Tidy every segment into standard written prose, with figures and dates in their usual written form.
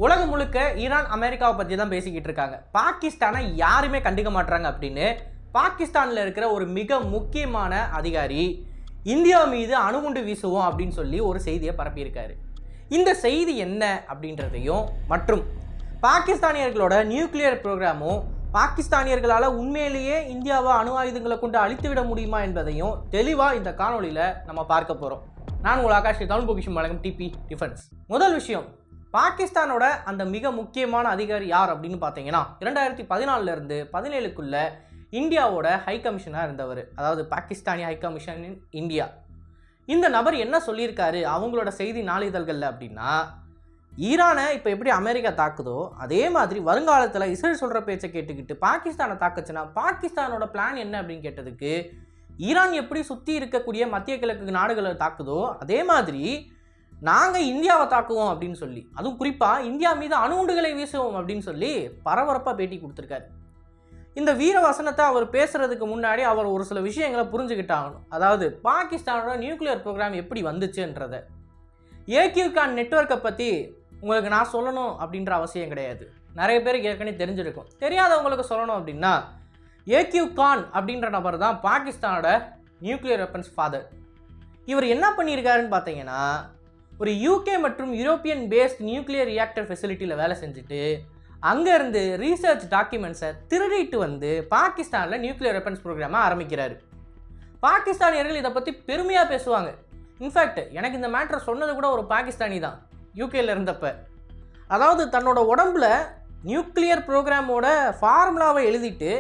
உலகம் முழுக்க ஈரான் அமெரிக்காவை பற்றி தான் பேசிக்கிட்டு இருக்காங்க. பாகிஸ்தானை யாருமே கண்டுக்க மாட்டாங்க அப்படின்னு பாகிஸ்தானில் இருக்கிற ஒரு மிக முக்கியமான அதிகாரி இந்தியா மீது அணுகுண்டு வீசுவோம் அப்படின்னு சொல்லி ஒரு செய்தியை பரப்பியிருக்காரு. இந்த செய்தி என்ன அப்படின்றதையும் மற்றும் பாகிஸ்தானியர்களோட நியூக்ளியர் ப்ரோக்ராமும் பாகிஸ்தானியர்களால் உண்மையிலேயே இந்தியாவை அணு ஆயுதங்களை கொண்டு அழித்து விட முடியுமா என்பதையும் தெளிவாக இந்த காணொலியில் நம்ம பார்க்க போகிறோம். நான் உங்கள் ஆகாஷ், தமிழ் பொக்கிஷம் வழங்கும் டிபி டிஃபென்ஸ். முதல் விஷயம், பாகிஸ்தானோட அந்த மிக முக்கியமான அதிகாரி யார் அப்படின்னு பார்த்தீங்கன்னா 2014 17 இந்தியாவோட ஹை கமிஷனாக இருந்தவர், அதாவது Pakistani high commission in India. இந்த நபர் என்ன சொல்லியிருக்காரு அவங்களோட செய்தி நாளிதழ்களில் அப்படின்னா, ஈரானை இப்போ எப்படி அமெரிக்கா தாக்குதோ அதே மாதிரி வருங்காலத்தில் இஸ்ரேல் சொல்கிற பேச்சை கேட்டுக்கிட்டு பாகிஸ்தானை தாக்குச்சுன்னா பாகிஸ்தானோட பிளான் என்ன அப்படின்னு கேட்டதுக்கு, ஈரான் எப்படி சுற்றி இருக்கக்கூடிய மத்திய கிழக்கு நாடுகளை தாக்குதோ அதே மாதிரி நாங்கள் இந்தியாவை தாக்குவோம் அப்படின்னு சொல்லி, அதுவும் குறிப்பாக இந்தியா மீது அணுகுண்டுகளை வீசுவோம் அப்படின்னு சொல்லி பரபரப்பாக பேட்டி கொடுத்துருக்காரு. இந்த வீர வசனத்தை அவர் பேசுறதுக்கு முன்னாடி அவர் ஒரு சில விஷயங்களை புரிஞ்சுக்கிட்டாகணும். அதாவது பாகிஸ்தானோட நியூக்ளியர் ப்ரோக்ராம் எப்படி வந்துச்சுன்றதை. ஏக்யூகான் நெட்வொர்க்கை பற்றி உங்களுக்கு நான் சொல்லணும் அப்படின்ற அவசியம் கிடையாது, நிறைய பேருக்கு ஏற்கனவே தெரிஞ்சிருக்கும். தெரியாதவங்களுக்கு சொல்லணும் அப்படின்னா, ஏக்யூகான் அப்படின்ற நபர் தான் பாகிஸ்தானோட நியூக்ளியர் வெப்பன்ஸ் ஃபாதர். இவர் என்ன பண்ணியிருக்காருன்னு பார்த்தீங்கன்னா, ஒரு யூகே மற்றும் யூரோப்பியன் பேஸ்ட் நியூக்ளியர் ரியாக்டர் ஃபெசிலிட்டியில் வேலை செஞ்சுட்டு அங்கேருந்து ரீசர்ச் டாக்குமெண்ட்ஸை திருடிட்டு வந்து பாகிஸ்தானில் நியூக்ளியர் வெப்பன்ஸ் ப்ரோக்ராமை ஆரம்பிக்கிறாரு. பாகிஸ்தானியர்கள் இதை பற்றி பெருமையாக பேசுவாங்க. இன்ஃபேக்ட் எனக்கு இந்த மேட்ரை சொன்னது கூட ஒரு பாகிஸ்தானி தான், யூகேயில் இருந்தப்ப. அதாவது தன்னோட உடம்புல நியூக்ளியர் ப்ரோக்ராமோட ஃபார்முலாவை எழுதிட்டு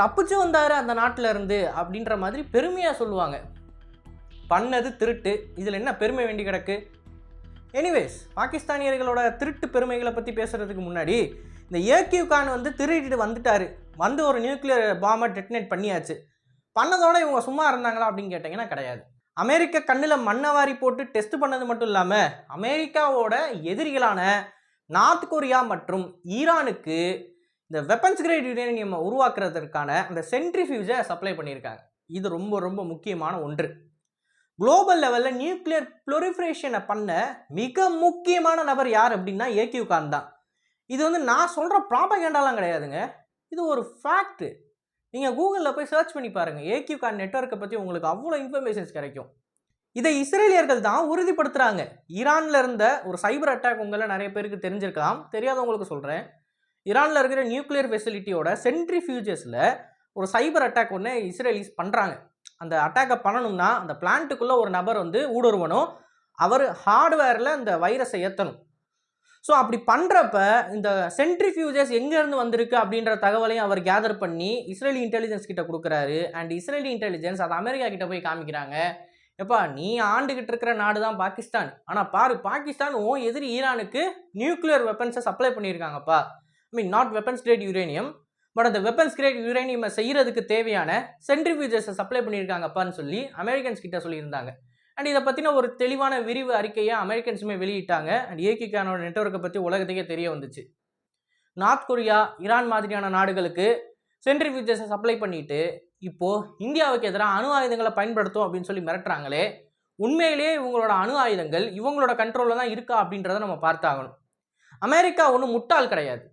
தப்பிச்சு வந்தார் அந்த நாட்டில் இருந்து அப்படின்ற மாதிரி பெருமையாக சொல்லுவாங்க. பண்ணது திருட்டு, இதில் என்ன பெருமை வேண்டி கிடக்கு? எனிவேஸ், பாகிஸ்தானியர்களோட திருட்டு பெருமைகளை பற்றி பேசுகிறதுக்கு முன்னாடி, இந்த ஏக்யூகான் திருடிட்டு வந்துட்டார், வந்து ஒரு நியூக்ளியர் பாம்பை டெட்டனேட் பண்ணியாச்சு. பண்ணதோட இவங்க சும்மா இருந்தாங்களா அப்படின்னு கேட்டிங்கன்னா கிடையாது. அமெரிக்கா கண்ணில் மண்ணை வாரி போட்டு டெஸ்ட் பண்ணது மட்டும் இல்லாமல் அமெரிக்காவோட எதிரிகளான நார்த் கொரியா மற்றும் ஈரானுக்கு இந்த வெப்பன்ஸ் கிரேட் யுரேனியம் உருவாக்குறதுக்கான அந்த சென்ட்ரிஃபியூஜை சப்ளை பண்ணியிருக்காங்க. இது ரொம்ப ரொம்ப முக்கியமான ஒன்று. குளோபல் லெவலில் நியூக்ளியர் ப்ளொரிஃபரேஷனை பண்ண மிக முக்கியமான நபர் யார் அப்படின்னா ஏக்யூகான் தான். இது நான் சொல்கிற ப்ராபகேண்டாலாம் கிடையாதுங்க, இது ஒரு ஃபேக்ட். நீங்கள் கூகுளில் போய் சர்ச் பண்ணி பாருங்கள், ஏக்யூகான் நெட்வொர்க்கை பற்றி உங்களுக்கு அவ்வளோ இன்ஃபர்மேஷன்ஸ் கிடைக்கும். இதை இஸ்ரேலியர்கள் தான் உறுதிப்படுத்துகிறாங்க. ஈரானில் இருந்த ஒரு சைபர் அட்டாக் உங்களை நிறைய பேருக்கு தெரிஞ்சிருக்கலாம், தெரியாதவங்களுக்கு சொல்கிறேன். ஈரானில் இருக்கிற நியூக்ளியர் ஃபெசிலிட்டியோட சென்ட்ரிஃபியூஜஸில் ஒரு சைபர் அட்டாக் ஒன்று இஸ்ரேலிஸ் பண்ணுறாங்க. அந்த அட்டாக்கை பண்ணணும்னா அந்த பிளான்ட்டுக்குள்ளே ஒரு நபர் ஊடுருவணும், அவர் ஹார்ட்வேரில் அந்த வைரஸை ஏற்றணும். ஸோ அப்படி பண்ணுறப்ப இந்த சென்ட்ரிஃபியூஜஸ் எங்கேருந்து வந்திருக்கு அப்படின்ற தகவலையும் அவர் கேதர் பண்ணி இஸ்ரேலி இன்டெலிஜென்ஸ் கிட்ட கொடுக்குறாரு. அண்ட் இஸ்ரேலி இன்டெலிஜென்ஸ் அதை அமெரிக்கா கிட்ட போய் காமிக்கிறாங்க. எப்பா, நீ ஆண்டுகிட்டு இருக்கிற நாடு தான் பாகிஸ்தான், ஆனால் பாரு பாகிஸ்தான் எதிரி ஈரானுக்கு நியூக்ளியர் வெப்பன்ஸை சப்ளை பண்ணியிருக்காங்கப்பா. Not weapons grade uranium, but அந்த வெப்பன்ஸ் கிரேட் யுரேனியம் செய்கிறதுக்கு தேவையான சென்ட்ரிஃபியூஜஸை சப்ளை பண்ணியிருக்காங்கப்பான்னு சொல்லி அமெரிக்கன்ஸ் கிட்ட சொல்லியிருந்தாங்க. அண்ட் இதை பற்றின ஒரு தெளிவான விரிவு அறிக்கையை அமெரிக்கன்ஸுமே வெளியிட்டாங்க. அண்ட் ஏக்யூகானோட நெட்வொர்க்கை பற்றி உலகத்துக்கே தெரிய வந்துச்சு. நார்த் கொரியா, ஈரான் மாதிரியான நாடுகளுக்கு சென்ட்ரிஃபியூஜஸை சப்ளை பண்ணிட்டு இப்போது இந்தியாவுக்கு எதிராக அணு ஆயுதங்களை பயன்படுத்தும் அப்படின்னு சொல்லி மிரட்டுறாங்களே, உண்மையிலேயே இவங்களோட அணு ஆயுதங்கள் இவங்களோட கண்ட்ரோலில் தான் இருக்கா அப்படின்றத நம்ம பார்த்தாகணும். அமெரிக்கா ஒன்றும் முட்டாள் கிடையாது.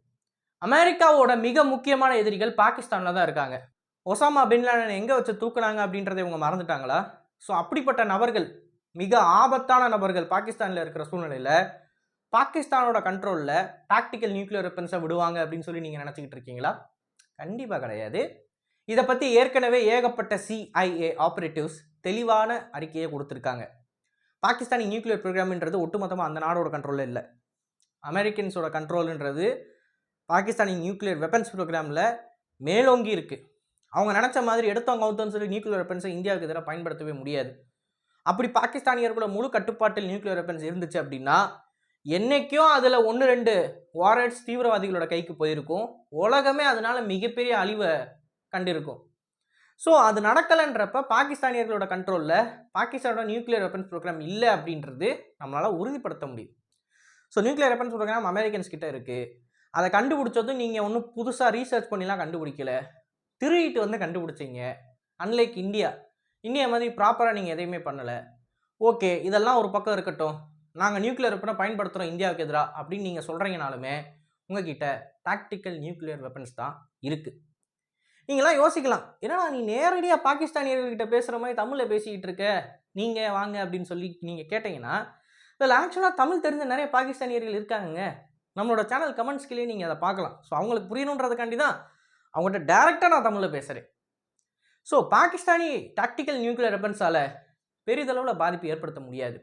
அமெரிக்காவோட மிக முக்கியமான எதிரிகள் பாகிஸ்தானில் தான் இருக்காங்க. ஒசாமா பின் லாடன் எங்கே வச்சு தூக்குனாங்க அப்படின்றத இவங்க மறந்துட்டாங்களா? ஸோ அப்படிப்பட்ட நபர்கள், மிக ஆபத்தான நபர்கள் பாகிஸ்தானில் இருக்கிற சூழ்நிலையில் பாகிஸ்தானோட கண்ட்ரோலில் டாக்டிக்கல் நியூக்ளியர் வெப்பன்ஸை விடுவாங்க அப்படின்னு சொல்லி நீங்கள் நினச்சிக்கிட்டு இருக்கீங்களா? கண்டிப்பாக கிடையாது. இதை பற்றி ஏற்கனவே ஏகப்பட்ட CIA ஆப்ரேட்டிவ்ஸ் தெளிவான அறிக்கையை கொடுத்துருக்காங்க. பாகிஸ்தானி நியூக்ளியர் ப்ரோக்ராம்ன்றது ஒட்டுமொத்தமாக அந்த நாடோட கண்ட்ரோலில் இல்லை, அமெரிக்கன்ஸோட கண்ட்ரோலுன்றது பாகிஸ்தானி நியூக்ளியர் வெப்பன்ஸ் ப்ரோக்ராமில் மேலோங்கி இருக்குது. அவங்க நினச்ச மாதிரி எடுத்தவங்க அவுத்தோன்னு சொல்லி நியூக்ளியர் வெப்பன்ஸை இந்தியாவுக்கு எதிராக பயன்படுத்தவே முடியாது. அப்படி பாகிஸ்தானியர்களோட முழு கட்டுப்பாட்டில் நியூக்ளியர் வெப்பன்ஸ் இருந்துச்சு அப்படின்னா என்றைக்கோ அதில் 1-2 வாரட்ஸ் தீவிரவாதிகளோட கைக்கு போயிருக்கும், உலகமே அதனால் மிகப்பெரிய அழிவை கண்டிருக்கும். ஸோ அது நடக்கலைன்றப்ப பாகிஸ்தானியர்களோட கண்ட்ரோலில் பாகிஸ்தானோட நியூக்ளியர் வெப்பன்ஸ் ப்ரோக்ராம் இல்லை அப்படின்றது நம்மளால் உறுதிப்படுத்த முடியும். So nuclear weapons program Americans கிட்ட இருக்குது. அதை கண்டுபிடிச்சதும் நீங்கள் ஒன்றும் புதுசாக ரீசர்ச் பண்ணிலாம் கண்டுபிடிக்கல, திருடிட்டு கண்டுபிடிச்சிங்க. அன்லைக் இந்தியா மாதிரி ப்ராப்பராக நீங்கள் எதையுமே பண்ணலை. ஓகே, இதெல்லாம் ஒரு பக்கம் இருக்கட்டும். நாங்கள் நியூக்ளியர் வெப்பனை பயன்படுத்துகிறோம் இந்தியாவுக்கு எதிராக அப்படின்னு நீங்கள் சொல்கிறீங்கனாலுமே உங்ககிட்ட டாக்டிக்கல் நியூக்ளியர் வெப்பன்ஸ் தான் இருக்குது. நீங்களாம் யோசிக்கலாம், ஏன்னா நீ நேரடியாக பாகிஸ்தானியர்கள்கிட்ட பேசுகிற மாதிரி தமிழில் பேசிக்கிட்டு இருக்க, நீங்கள் வாங்க அப்படின்னு சொல்லி நீங்கள் கேட்டிங்கன்னா, இதில் ஆக்சுவலாக தமிழ் தெரிஞ்ச நிறைய பாகிஸ்தானியர்கள் இருக்காங்க. நம்மளோட சேனல் கமெண்ட்ஸ்கிலேயே நீங்கள் அதை பார்க்கலாம். ஸோ அவங்களுக்கு புரியணுன்றதுக்காண்டி தான் அவங்கள்ட்ட டேரெக்டாக நான் தமிழில் பேசுகிறேன். ஸோ பாகிஸ்தானி டாக்டிக்கல் நியூக்ளியர் வெப்பன்ஸால் பெரிதளவில் பாதிப்பு ஏற்படுத்த முடியாது.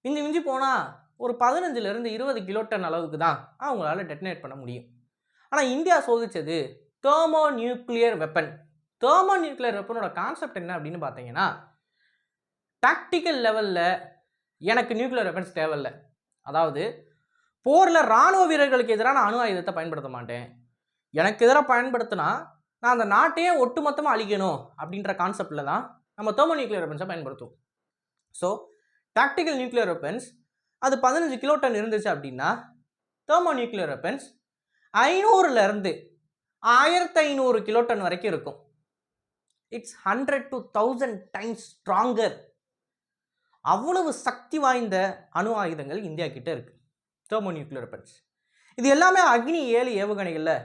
மிஞ்சி போனால் ஒரு 15லேருந்து 20 கிலோடன் அளவுக்கு தான் அவங்களால டெட்டனேட் பண்ண முடியும். ஆனால் இந்தியா சோதித்தது thermonuclear weapon. Thermonuclear வெப்பனோட கான்செப்ட் என்ன அப்படின்னு பார்த்தீங்கன்னா, டாக்டிக்கல் லெவலில் எனக்கு நியூக்ளியர் வெப்பன்ஸ் தேவையில்லை. அதாவது போரில் இராணுவ வீரர்களுக்கு எதிராக நான் அணு ஆயுதத்தை பயன்படுத்த மாட்டேன். எனக்கு எதிராக பயன்படுத்தினா நான் அந்த நாட்டையே ஒட்டுமொத்தமாக அழிக்கணும் அப்படின்ற கான்செப்டில் தான் நம்ம தெர்மோ நியூக்ளியர் வெப்பன்ஸை பயன்படுத்துவோம். ஸோ டாக்டிக்கல் நியூக்ளியர் வெப்பன்ஸ் அது 15 கிலோடன் இருந்துச்சு அப்படின்னா, தெர்மோ நியூக்ளியர் வெப்பன்ஸ் 500லேருந்து 1500 கிலோடன் வரைக்கும் இருக்கும். It's 100 to 1000 times stronger. அவ்வளவு சக்தி வாய்ந்த அணு ஆயுதங்கள் இந்தியா கிட்ட இருக்கு, தெர்மோ நியூக்ளியர் வெப்பன்ஸ். இது எல்லாமே அக்னி 7 ஏவுகணைகளில்,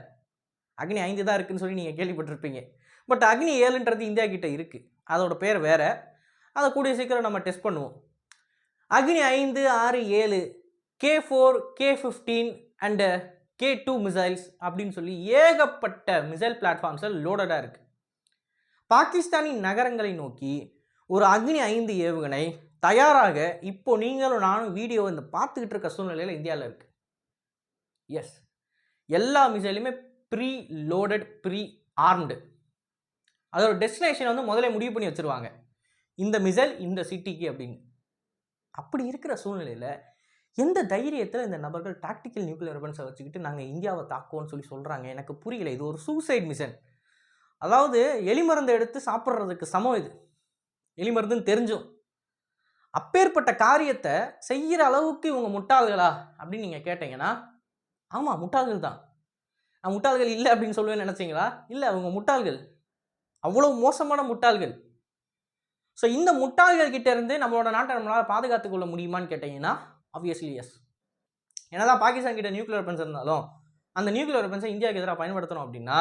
அக்னி 5 தான் இருக்குன்னு சொல்லி நீங்கள் கேள்விப்பட்டிருப்பீங்க. பட் அக்னி 7ன்றது இந்தியா கிட்ட இருக்குது. அதோட பேர் வேறு. அதை கூடிய சீக்கிரம் நம்ம டெஸ்ட் பண்ணுவோம். அக்னி 5, 6, 7, K4, K15 and K2 missiles அப்படின்னு சொல்லி ஏகப்பட்ட மிசைல் பிளாட்ஃபார்ம்ஸில் லோடடாக இருக்குது. பாகிஸ்தானின் நகரங்களை நோக்கி ஒரு அக்னி 5 ஏவுகணை தயாராக இப்போ நீங்களும் நானும் வீடியோ இந்த பார்த்துக்கிட்டு இருக்க சூழ்நிலையில் இந்தியாவில் இருக்குது. எஸ், எல்லா மிசைலுமே ப்ரீ லோடட், ப்ரீ ஆர்ம்டு. அதோட டெஸ்டினேஷன் வந்து முதல்ல முடிவு பண்ணி வச்சுருவாங்க, இந்த மிசைல் இந்த சிட்டிக்கு அப்படின்னு. அப்படி இருக்கிற சூழ்நிலையில் எந்த தைரியத்தில் இந்த நபர்கள் டாக்டிக்கல் நியூக்ளியர் வெப்பன்ஸை வச்சுக்கிட்டு நாங்கள் இந்தியாவை தாக்குவோன்னு சொல்லி சொல்கிறாங்க? எனக்கு புரியல. இது ஒரு சூசைட் மிஷன். அதாவது எலிமருந்தை எடுத்து சாப்பிட்றதுக்கு சமம் இது. எலிமருந்துன்னு தெரிஞ்சும் அப்பேற்பட்ட காரியத்தை செய்கிற அளவுக்கு இவங்க முட்டாள்களா அப்படின்னு நீங்கள் கேட்டீங்கன்னா, ஆமாம் முட்டாள்கள் தான். நான் முட்டாள்கள் இல்லை அப்படின்னு சொல்லுவேன்னு நினச்சிங்களா? இல்லை, அவங்க முட்டாள்கள், அவ்வளோ மோசமான முட்டாள்கள். ஸோ இந்த முட்டாள்கள் கிட்ட இருந்து நம்மளோட நாட்டை நம்மளால் பாதுகாத்து கொள்ள முடியுமான்னு கேட்டிங்கன்னா, ஆப்வியஸ்லி எஸ். என்னதான் பாகிஸ்தான் கிட்ட நியூக்ளியர் வெப்பன்ஸ் இருந்தாலும் அந்த நியூக்ளியர் வெப்பன்ஸை இந்தியாவுக்கு எதிராக பயன்படுத்தணும் அப்படின்னா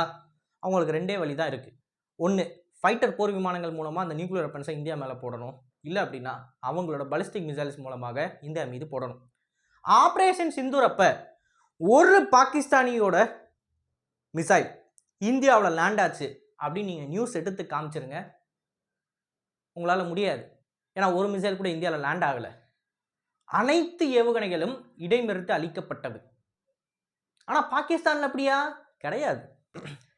அவங்களுக்கு 2 வழி தான் இருக்குது. ஒன்று, ஃபைட்டர் போர் விமானங்கள் மூலமாக அந்த நியூக்ளியர் வெப்பன்ஸை இந்தியா மேலே போடணும். இல்லை அப்படின்னா அவங்களோட பலிஸ்டிக் மிசைல்ஸ் மூலமாக இந்தியா மீது போடணும். ஆப்ரேஷன் சிந்தூர் அப்போ ஒரு பாகிஸ்தானியோட மிசைல் இந்தியாவில் லேண்ட் ஆச்சு அப்படின்னு நீங்கள் நியூஸ் எடுத்து காமிச்சிருங்க, உங்களால் முடியாது. ஏன்னா ஒரு மிசைல் கூட இந்தியாவில் லேண்ட் ஆகலை. அனைத்து ஏவுகணைகளும் இடைமறித்து அளிக்கப்பட்டது. ஆனால் பாகிஸ்தானில் அப்படியா? கிடையாது.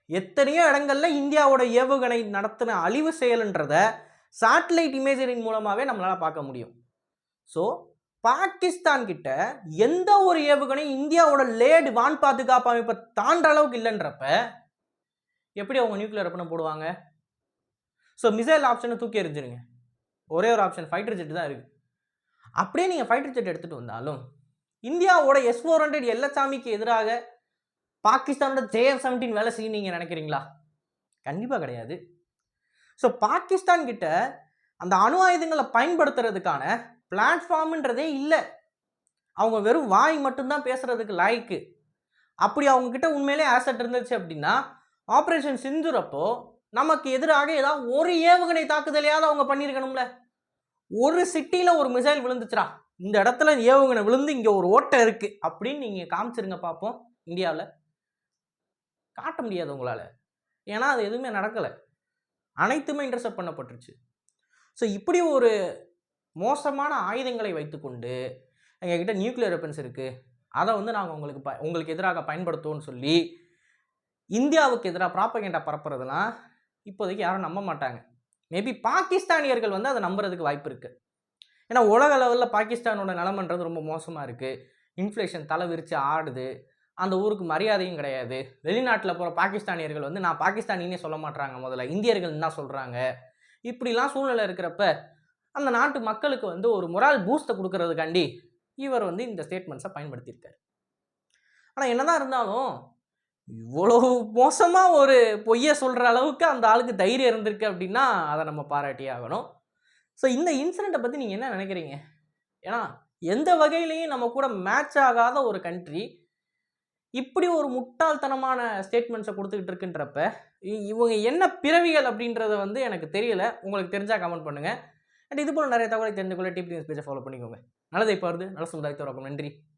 எத்தனையோ இடங்களில் இந்தியாவோட ஏவுகணை நடத்தின அழிவு செயல்ன்றதை சேட்டலைட் இமேஜரிங் மூலமாகவே நம்மளால் பார்க்க முடியும். ஸோ பாகிஸ்தான் கிட்ட எந்த ஒரு ஏவுகணை இந்தியாவோட லேடு வான் பாதுகாப்பு அமைப்பை தாண்ட அளவுக்கு இல்லைன்றப்ப எப்படி அவங்க நியூக்ளியர் வெப்பனை போடுவாங்க? ஸோ மிசைல் ஆப்ஷனை தூக்கி எறிஞ்சிருங்க. ஒரே ஒரு ஆப்ஷன் ஃபைட்டர் ஜெட் தான் இருக்குது. அப்படியே நீங்கள் ஃபைட்டர் ஜெட் எடுத்துகிட்டு வந்தாலும் இந்தியாவோட S-400 எல்லச்சாமிக்கு எதிராக பாகிஸ்தானோட JF-17 வேலை செய்ய நீங்கள் நினைக்கிறீங்களா? கண்டிப்பாக கிடையாது. ஸோ பாகிஸ்தான் கிட்ட அந்த அணு ஆயுதங்களை பயன்படுத்துறதுக்கான பிளாட்ஃபார்ம்ன்றதே இல்லை. அவங்க வெறும் வாய் மட்டும்தான் பேசுறதுக்கு லாய்க்கு. அப்படி அவங்கக்கிட்ட உண்மையிலே ஆசட் இருந்துச்சு அப்படின்னா ஆப்ரேஷன் சிந்தூர் அப்போ நமக்கு எதிராக ஏதாவது ஒரு ஏவுகணை தாக்குதலையாவது அவங்க பண்ணியிருக்கணும்ல. ஒரு சிட்டியில் ஒரு மிசைல் விழுந்துச்சுரா, இந்த இடத்துல ஏவுகணை விழுந்து இங்கே ஒரு ஓட்டை இருக்குது அப்படின்னு நீங்கள் காமிச்சிருங்க பார்ப்போம். இந்தியாவில் காட்ட முடியாது உங்களால். ஏன்னா அது எதுவுமே நடக்கலை. அனைத்துமே இன்டர்செப்ட் பண்ணப்பட்டுருச்சு. ஸோ இப்படி ஒரு மோசமான ஆயுதங்களை வைத்துக்கொண்டு எங்ககிட்ட நியூக்ளியர் வெப்பன்ஸ் இருக்குது, அதை வந்து நாங்கள் உங்களுக்கு எதிராக பயன்படுத்துவோம்னு சொல்லி இந்தியாவுக்கு எதிராக ப்ராப்பகேண்டா பரப்புறதுனா இப்போதைக்கு யாரும் நம்ப மாட்டாங்க. மேபி பாகிஸ்தானியர்கள் வந்து அதை நம்புறதுக்கு வாய்ப்பு இருக்குது. ஏன்னா உலக லெவலில் பாகிஸ்தானோட நிலமன்றது ரொம்ப மோசமாக இருக்குது. இன்ஃப்ளேஷன் தலை விரித்து ஆடுது. அந்த ஊருக்கு மரியாதையும் கிடையாது. வெளிநாட்டில் போகிற பாகிஸ்தானியர்கள் வந்து நான் பாகிஸ்தானின்னே சொல்ல மாட்டாங்க, முதல்ல இந்தியர்கள் தான் சொல்கிறாங்க. இப்படிலாம் சூழ்நிலை இருக்கிறப்ப அந்த நாட்டு மக்களுக்கு வந்து ஒரு மொரால் பூஸ்ட்டை கொடுக்கறதுக்காண்டி இவர் வந்து இந்த ஸ்டேட்மெண்ட்ஸை பயன்படுத்தியிருக்காரு. ஆனால் என்னதான் இருந்தாலும் இவ்வளோ மோசமாக ஒரு பொய்யை சொல்கிற அளவுக்கு அந்த ஆளுக்கு தைரியம் இருந்திருக்கு அப்படின்னா அதை நம்ம பாராட்டியே ஆகணும். ஸோ இந்த இன்சிடெண்ட்டை பற்றி நீங்கள் என்ன நினைக்கிறீங்க? ஏன்னா எந்த வகையிலையும் நம்ம கூட மேட்ச் ஆகாத ஒரு கண்ட்ரி இப்படி ஒரு முட்டாள்தனமான ஸ்டேட்மெண்ட்ஸை கொடுத்துக்கிட்டு இருக்குன்றப்ப இவங்க என்ன பிறவிகள் அப்படின்றத வந்து எனக்கு தெரியல. உங்களுக்கு தெரிஞ்சால் கமெண்ட் பண்ணுங்கள். அண்ட் இது போல் நிறைய தகவலை தெரிந்து கொள்ள டிபி நியூஸ் பேஜை ஃபாலோ பண்ணிக்கோங்க. நல்லதை பாருது நல்ல சமுதாயத்தோட நன்றி.